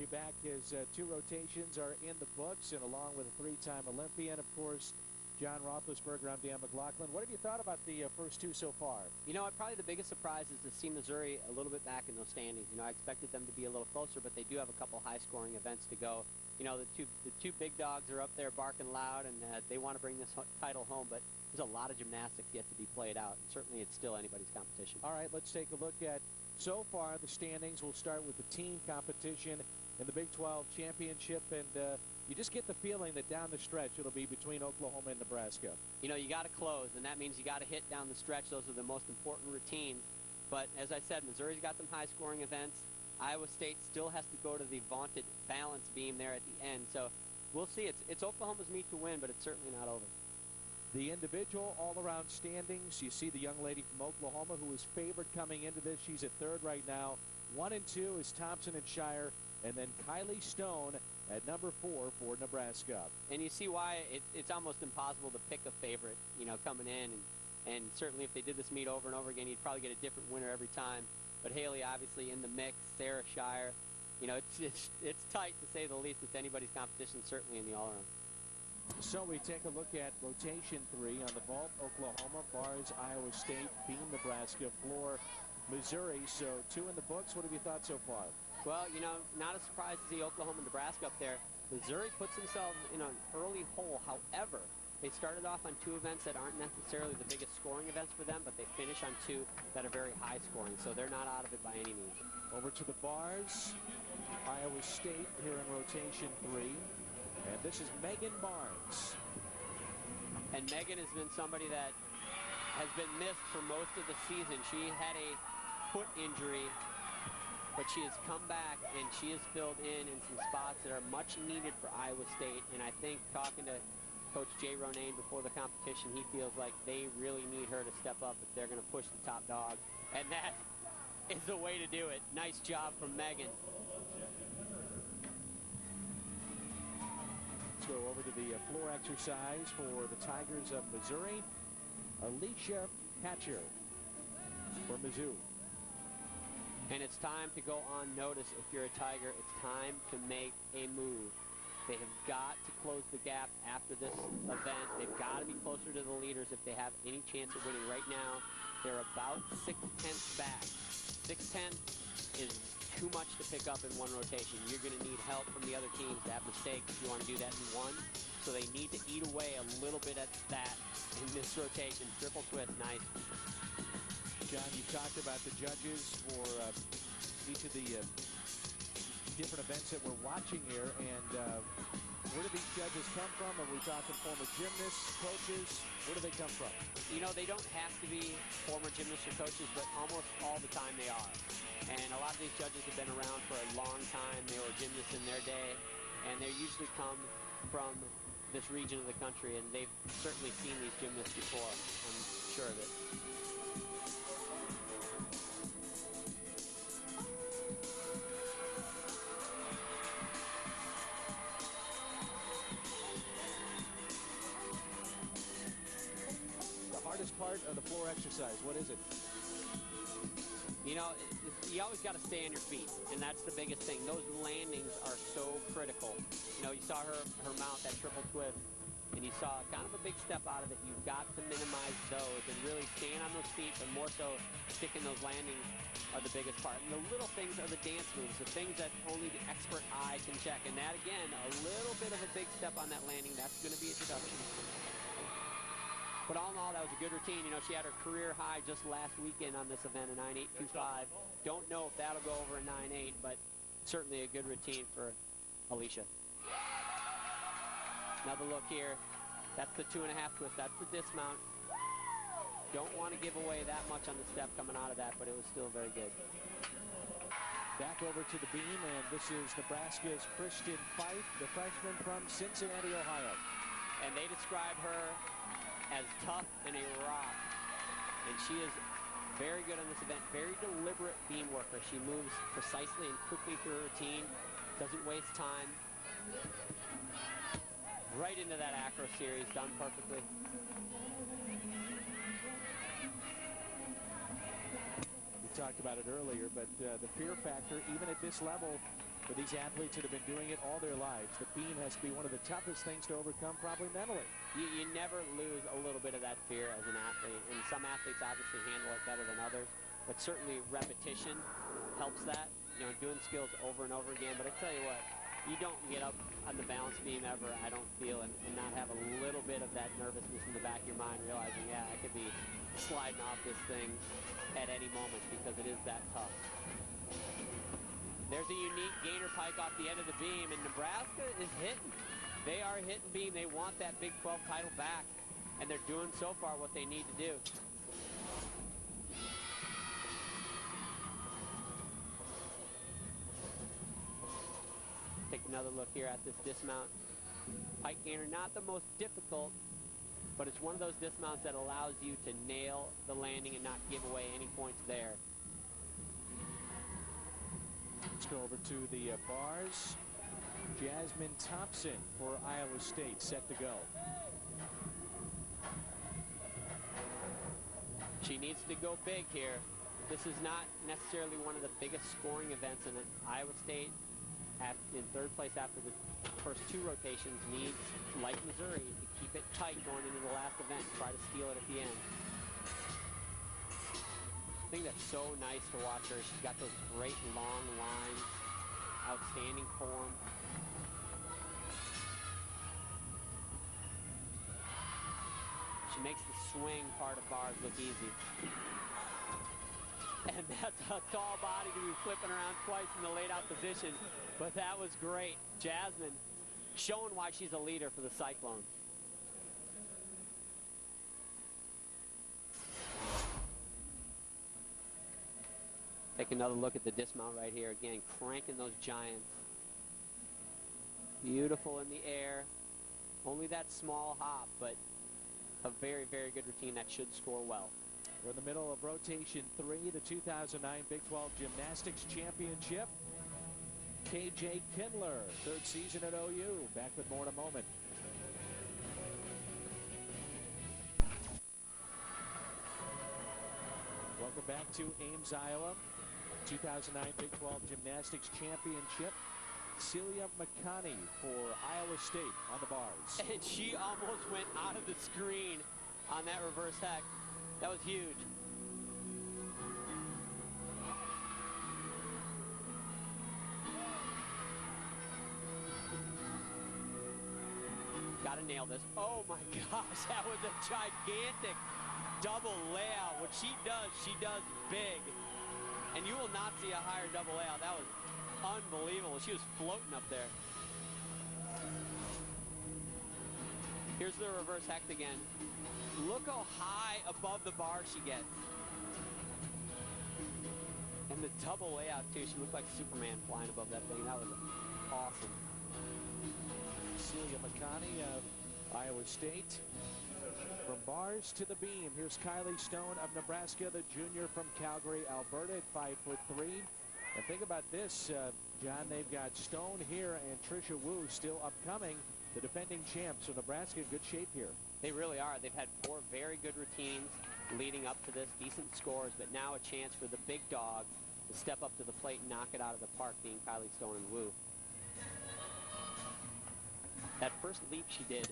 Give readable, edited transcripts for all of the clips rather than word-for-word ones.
you back as 2 rotations are in the books, and along with a 3-time Olympian, of course, John Roethlisberger. I'm Dan McLaughlin. What have you thought about the first 2 so far? You know, probably the biggest surprise is to see Missouri a little bit back in those standings. You know, I expected them to be a little closer, but they do have a couple high-scoring events to go. You know, the two big dogs are up there barking loud, and they want to bring this title home, but there's a lot of gymnastics yet to be played out, and certainly it's still anybody's competition. All right, let's take a look at so far the standings. We'll start with the team competition in the Big 12 championship, and you just get the feeling that down the stretch it'll be between Oklahoma and Nebraska. You know, you got to close, and that means you got to hit down the stretch. Those are the most important routines. But as I said, Missouri's got some high-scoring events. Iowa State still has to go to the vaunted balance beam there at the end. So we'll see. It's Oklahoma's meat to win, but it's certainly not over. The individual all-around standings, you see the young lady from Oklahoma who is favored coming into this. She's at 3rd right now. 1 and 2 is Thompson and Shire, and then Kylee Stone at number 4 for Nebraska. And you see why it's almost impossible to pick a favorite, you know, coming in. And certainly if they did this meet over and over again, you'd probably get a different winner every time. But Haley obviously in the mix, Sarah Shire. You know, it's tight to say the least with anybody's competition, certainly in the all-around. So we take a look at rotation 3 on the vault. Oklahoma, bars Iowa State, beam Nebraska, floor Missouri. So 2 in the books. What have you thought so far? Well, you know, not a surprise to see Oklahoma and Nebraska up there. Missouri puts themselves in an early hole. However, they started off on 2 events that aren't necessarily the biggest scoring events for them, but they finish on 2 that are very high scoring, so they're not out of it by any means. Over to the bars, Iowa State here in rotation 3, and this is Megan Barnes. And Megan has been somebody that has been missed for most of the season. She had a foot injury, but she has come back, and she has filled in some spots that are much needed for Iowa State, and I think talking to Coach Jay Ronayne before the competition, he feels like they really need her to step up if they're going to push the top dog. And that is the way to do it. Nice job from Megan. Let's go over to the floor exercise for the Tigers of Missouri. Alicia Hatcher for Mizzou. And it's time to go on notice if you're a Tiger. It's time to make a move. They have got to close the gap after this event. They've got to be closer to the leaders if they have any chance of winning. Right now, they're about 6/10 back. 6/10 is too much to pick up in one rotation. You're going to need help from the other teams to have mistakes if you want to do that in one. So they need to eat away a little bit at that in this rotation. Triple twist, nice. John, you talked about the judges for each of the different events that we're watching here, and where do these judges come from? Are we talking former gymnasts, coaches? Where do they come from? You know, they don't have to be former gymnasts or coaches, but almost all the time they are. And a lot of these judges have been around for a long time. They were gymnasts in their day, and they usually come from this region of the country, and they've certainly seen these gymnasts before. I'm sure of it. Part of the floor exercise, what is it? You know, you always got to stay on your feet, and that's the biggest thing. Those landings are so critical. You know, you saw her mount that triple twist, and you saw kind of a big step out of it. You've got to minimize those and really stand on those feet, but more so sticking those landings are the biggest part. And the little things are the dance moves, the things that only the expert eye can check. And that, again, a little bit of a big step on that landing, that's going to be a deduction. But all in all, that was a good routine. You know, she had her career high just last weekend on this event, a 9.825. Don't know if that'll go over a 9.8, but certainly a good routine for Alicia. Another look here. That's the 2.5 twist. That's the dismount. Don't want to give away that much on the step coming out of that, but it was still very good. Back over to the beam, and this is Nebraska's Kristin Fyffe, the freshman from Cincinnati, Ohio. And they describe her as tough and a rock, and she is very good on this event. Very deliberate beam worker. She moves precisely and quickly through her routine, doesn't waste time. Right into that acro series, done perfectly. We talked about it earlier, but the fear factor, even at this level, for these athletes that have been doing it all their lives. The beam has to be one of the toughest things to overcome, probably mentally. You never lose a little bit of that fear as an athlete, and some athletes obviously handle it better than others, but certainly repetition helps that, you know, doing skills over and over again. But I tell you what, you don't get up on the balance beam ever, I don't feel, and not have a little bit of that nervousness in the back of your mind, realizing, yeah, I could be sliding off this thing at any moment because it is that tough. There's a unique gainer pike off the end of the beam, and Nebraska is hitting. They are hitting beam. They want that Big 12 title back, and they're doing so far what they need to do. Take another look here at this dismount. Pike gainer, not the most difficult, but it's one of those dismounts that allows you to nail the landing and not give away any points there. Let's go over to the bars. Jasmine Thompson for Iowa State set to go. She needs to go big here. This is not necessarily one of the biggest scoring events, and Iowa State in third place after the first two rotations needs, like Missouri, to keep it tight going into the last event and try to steal it at the end. I think that's so nice to watch her. She's got those great long lines, outstanding form. She makes the swing part of bars look easy. And that's a tall body to be flipping around twice in the laid out position. But that was great. Jasmine showing why she's a leader for the Cyclones. Take another look at the dismount right here. Again, cranking those giants. Beautiful in the air. Only that small hop, but a very, very good routine that should score well. We're in the middle of rotation 3, the 2009 Big 12 Gymnastics Championship. KJ Kindler, third season at OU. Back with more in a moment. Welcome back to Ames, Iowa. 2009 Big 12 Gymnastics Championship. Ceilia Maccani for Iowa State on the bars. And she almost went out of the screen on that reverse hack. That was huge. Gotta nail this. Oh my gosh, that was a gigantic double layout. What she does big. And you will not see a higher double layout. That was unbelievable. She was floating up there. Here's the reverse hecht again. Look how high above the bar she gets. And the double layout too. She looked like Superman flying above that thing. That was awesome. Ceilia Maccani of Iowa State. From bars to the beam, here's Kylee Stone of Nebraska, the junior from Calgary, Alberta, at 5'3". And think about this, John, they've got Stone here and Trisha Wu still upcoming, the defending champs. So Nebraska in good shape here. They really are. They've had 4 very good routines leading up to this, decent scores, but now a chance for the big dog to step up to the plate and knock it out of the park, being Kylee Stone and Wu. That first leap she did,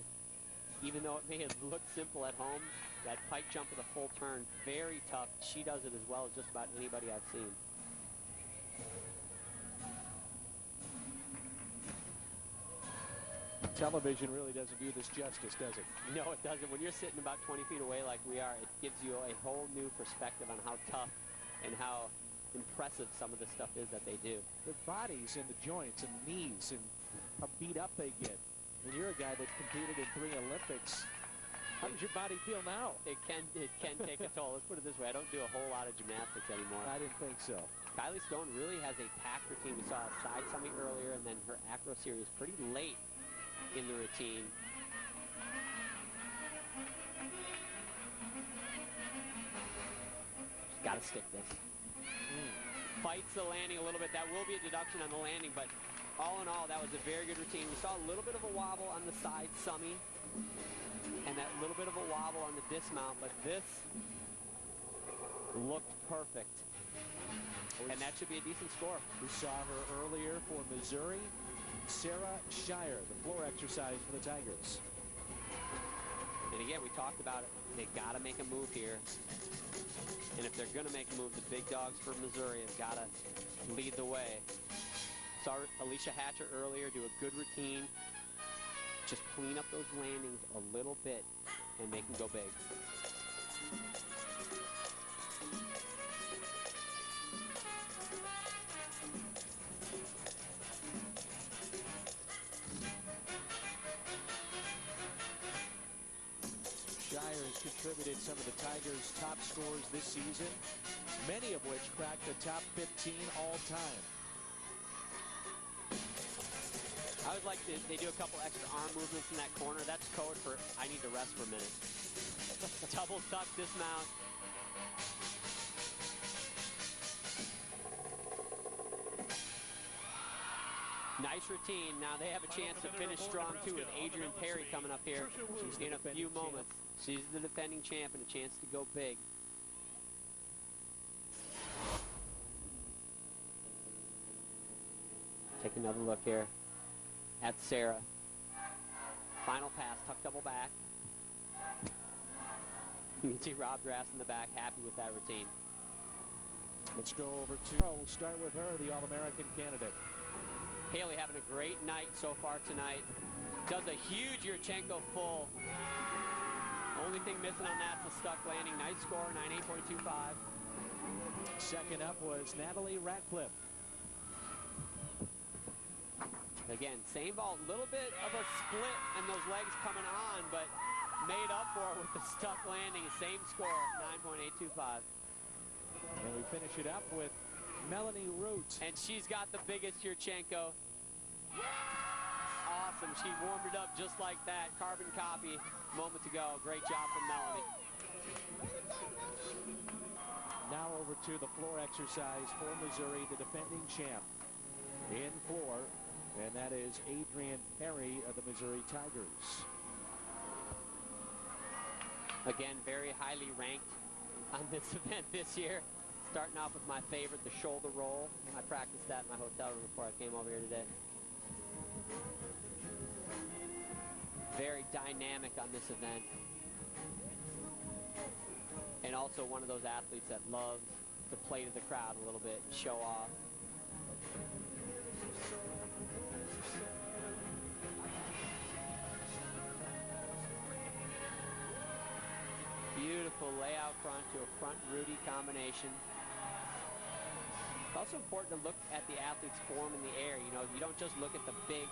even though it may have looked simple at home, that pike jump with a full turn, very tough. She does it as well as just about anybody I've seen. Television really doesn't do this justice, does it? No, it doesn't. When you're sitting about 20 feet away like we are, it gives you a whole new perspective on how tough and how impressive some of the stuff is that they do. Their bodies and the joints and knees and how beat up they get. When you're a guy that competed in 3 Olympics, how does your body feel now? It can take a toll. Let's put it this way. I don't do a whole lot of gymnastics anymore. I didn't think so. Kylee Stone really has a packed routine. We saw a side summy earlier, and then her acro series pretty late in the routine. She's got to stick this. Fights the landing a little bit. That will be a deduction on the landing, but all in all, that was a very good routine. We saw a little bit of a wobble on the side summy and that little bit of a wobble on the dismount, but this looked perfect. and that should be a decent score. We saw her earlier for Missouri. Sarah Shire, the floor exercise for the Tigers. And again, we talked about it. They got to make a move here. And if they're going to make a move, the big dogs for Missouri have got to lead the way. Saw Alicia Hatcher earlier do a good routine. Just clean up those landings a little bit and make them go big. Shire has contributed some of the Tigers' top scores this season, many of which cracked the top 15 all time. I always like they do a couple extra arm movements in that corner. That's code for I need to rest for a minute. Double tuck, dismount. Nice routine. Now they have a chance to finish strong too with Adrianne Perry coming up here in a few moments. She's the defending champ and a chance to go big. Take another look here at Sarah. Final pass, tuck double back. You can see Rob Grass in the back, happy with that routine. Let's go over to, we'll start with her, the All-American candidate. Haley having a great night so far tonight. Does a huge Yurchenko full. Only thing missing on that's a stuck landing. Nice score, 98.25. Second up was Natalie Ratcliff. Again, same ball, a little bit of a split and those legs coming on, but made up for it with the stuck landing. Same score, 9.825. And we finish it up with Melanie Root. And she's got the biggest Yurchenko. Awesome, she warmed it up just like that. Carbon copy moments ago. Great job from Melanie. Now over to the floor exercise for Missouri, the defending champ in floor. And that is Adrianne Perry of the Missouri Tigers. Again, very highly ranked on this event this year. Starting off with my favorite, the shoulder roll. I practiced that in my hotel room before I came over here today. Very dynamic on this event. And also one of those athletes that loves to play to the crowd a little bit and show off. Beautiful layout front to a front Rudy combination. It's also important to look at the athlete's form in the air. You know, you don't just look at the big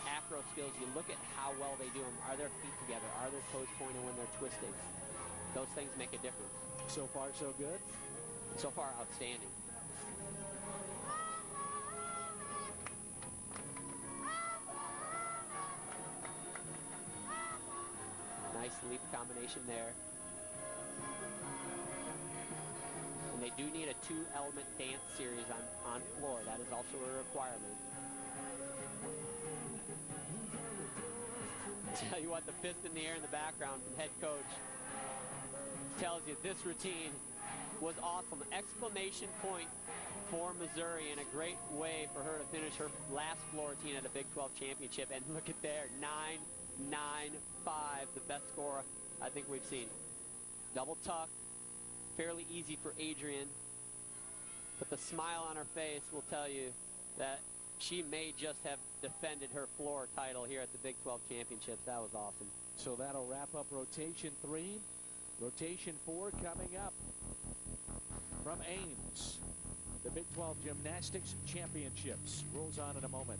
acro skills. You look at how well they do them. Are their feet together? Are their toes pointed when they're twisting? Those things make a difference. So far, so good? So far, outstanding. Nice leap combination there. And they do need a two-element dance series on floor. That is also a requirement. Tell you what, the fist in the air in the background from head coach tells you this routine was awesome. Exclamation point for Missouri, and a great way for her to finish her last floor routine at a Big 12 championship. And look at there, 9.95, the best score I think we've seen. Double tuck, fairly easy for Adrianne, but the smile on her face will tell you that she may just have defended her floor title here at the Big 12 championships. That was awesome. So that'll wrap up rotation 3. Rotation 4 coming up from Ames. The Big 12 Gymnastics Championships rolls on in a moment.